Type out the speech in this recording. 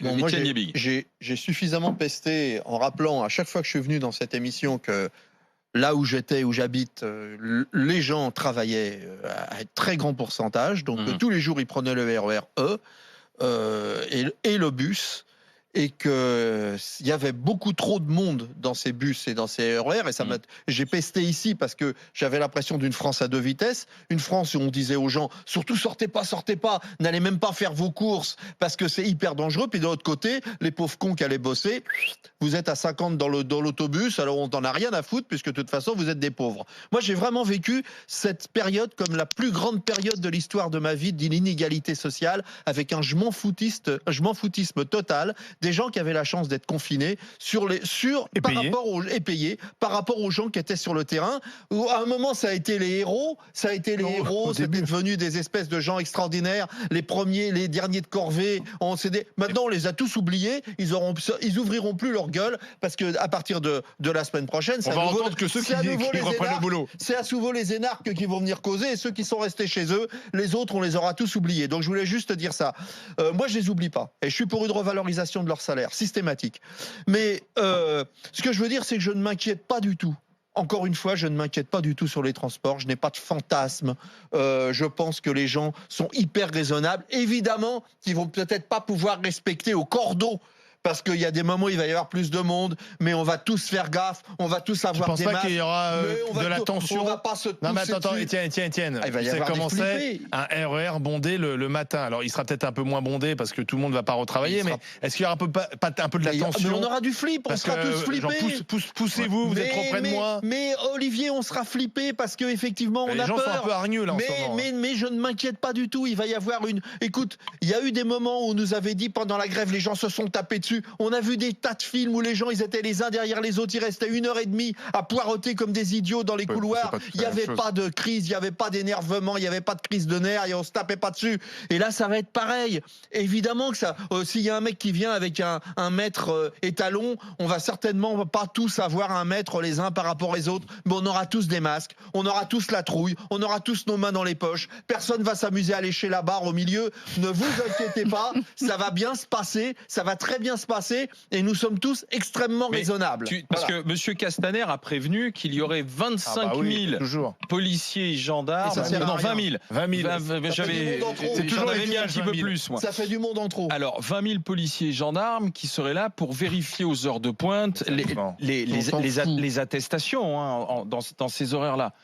Bon, moi, Étienne Liebig. j'ai suffisamment pesté en rappelant à chaque fois que je suis venu dans cette émission que là où j'étais, où j'habite, les gens travaillaient à un très grand pourcentage. Donc tous les jours, ils prenaient le RER E et le bus. Et qu'il y avait beaucoup trop de monde dans ces bus et dans ces RER. Et ça j'ai pesté ici parce que j'avais l'impression d'une France à deux vitesses. Une France où on disait aux gens, surtout sortez pas, n'allez même pas faire vos courses parce que c'est hyper dangereux. Puis de l'autre côté, les pauvres cons qui allaient bosser, vous êtes à 50 dans l'autobus, alors on n'en a rien à foutre puisque de toute façon, vous êtes des pauvres. Moi, j'ai vraiment vécu cette période comme la plus grande période de l'histoire de ma vie d'inégalité sociale avec un je m'en foutisme total. Des gens qui avaient la chance d'être confinés payés par rapport aux gens qui étaient sur le terrain. Où à un moment, ça a été les héros, c'était devenu des espèces de gens extraordinaires, les premiers, les derniers de corvée. Maintenant, on les a tous oubliés. Ils ouvriront plus leur gueule parce que à partir de la semaine prochaine, c'est à nouveau reprennent le boulot. C'est à nouveau les énarques qui vont venir causer et ceux qui sont restés chez eux, les autres, on les aura tous oubliés. Donc, je voulais juste dire ça. Moi, je les oublie pas et je suis pour une revalorisation de leur salaire systématique. Mais ce que je veux dire, c'est que je ne m'inquiète pas du tout. Encore une fois, je ne m'inquiète pas du tout sur les transports. Je n'ai pas de fantasme. Je pense que les gens sont hyper raisonnables. Évidemment, qu'ils vont peut-être pas pouvoir respecter au cordeau. Parce qu'il y a des moments où il va y avoir plus de monde, mais on va tous faire gaffe, on va tous avoir des masques. Je pense pas qu'il y aura de la tension. On va pas se non mais attends, Étienne. Il va y avoir commencer un RER bondé le matin. Alors il sera peut-être un peu moins bondé parce que tout le monde va pas retravailler, mais est-ce qu'il y aura un peu de la tension? Mais on aura du flip, on sera tous flippés. Poussez-vous, vous êtes trop près de moi. Mais Olivier, on sera flippés parce que effectivement on a peur. Les gens sont un peu hargneux là en ce moment. Mais je ne m'inquiète pas du tout. Il va y avoir une. Écoute, il y a eu des moments où on nous avait dit pendant la grève, les gens se sont tapés dessus. On a vu des tas de films où les gens ils étaient les uns derrière les autres, ils restaient 1h30 à poireauter comme des idiots dans les couloirs. Il n'y avait pas de crise, il n'y avait pas d'énervement, il n'y avait pas de crise de nerfs et on se tapait pas dessus. Et là ça va être pareil. Évidemment que ça, s'il y a un mec qui vient avec un mètre étalon, on va certainement pas tous avoir un mètre les uns par rapport aux autres, mais on aura tous des masques, on aura tous la trouille, on aura tous nos mains dans les poches. Personne va s'amuser à lécher la barre au milieu. Ne vous inquiétez pas, ça va bien se passer, ça va très bien se passer. Et nous sommes tous extrêmement raisonnables. Parce que M. Castaner a prévenu qu'il y aurait 25 000 policiers et gendarmes. Non, 20 000. 20 000. J'en avais mis un petit peu plus, moi. Ça fait du monde en trop. Alors, 20 000 policiers et gendarmes qui seraient là pour vérifier aux heures de pointe les attestations dans ces horaires-là.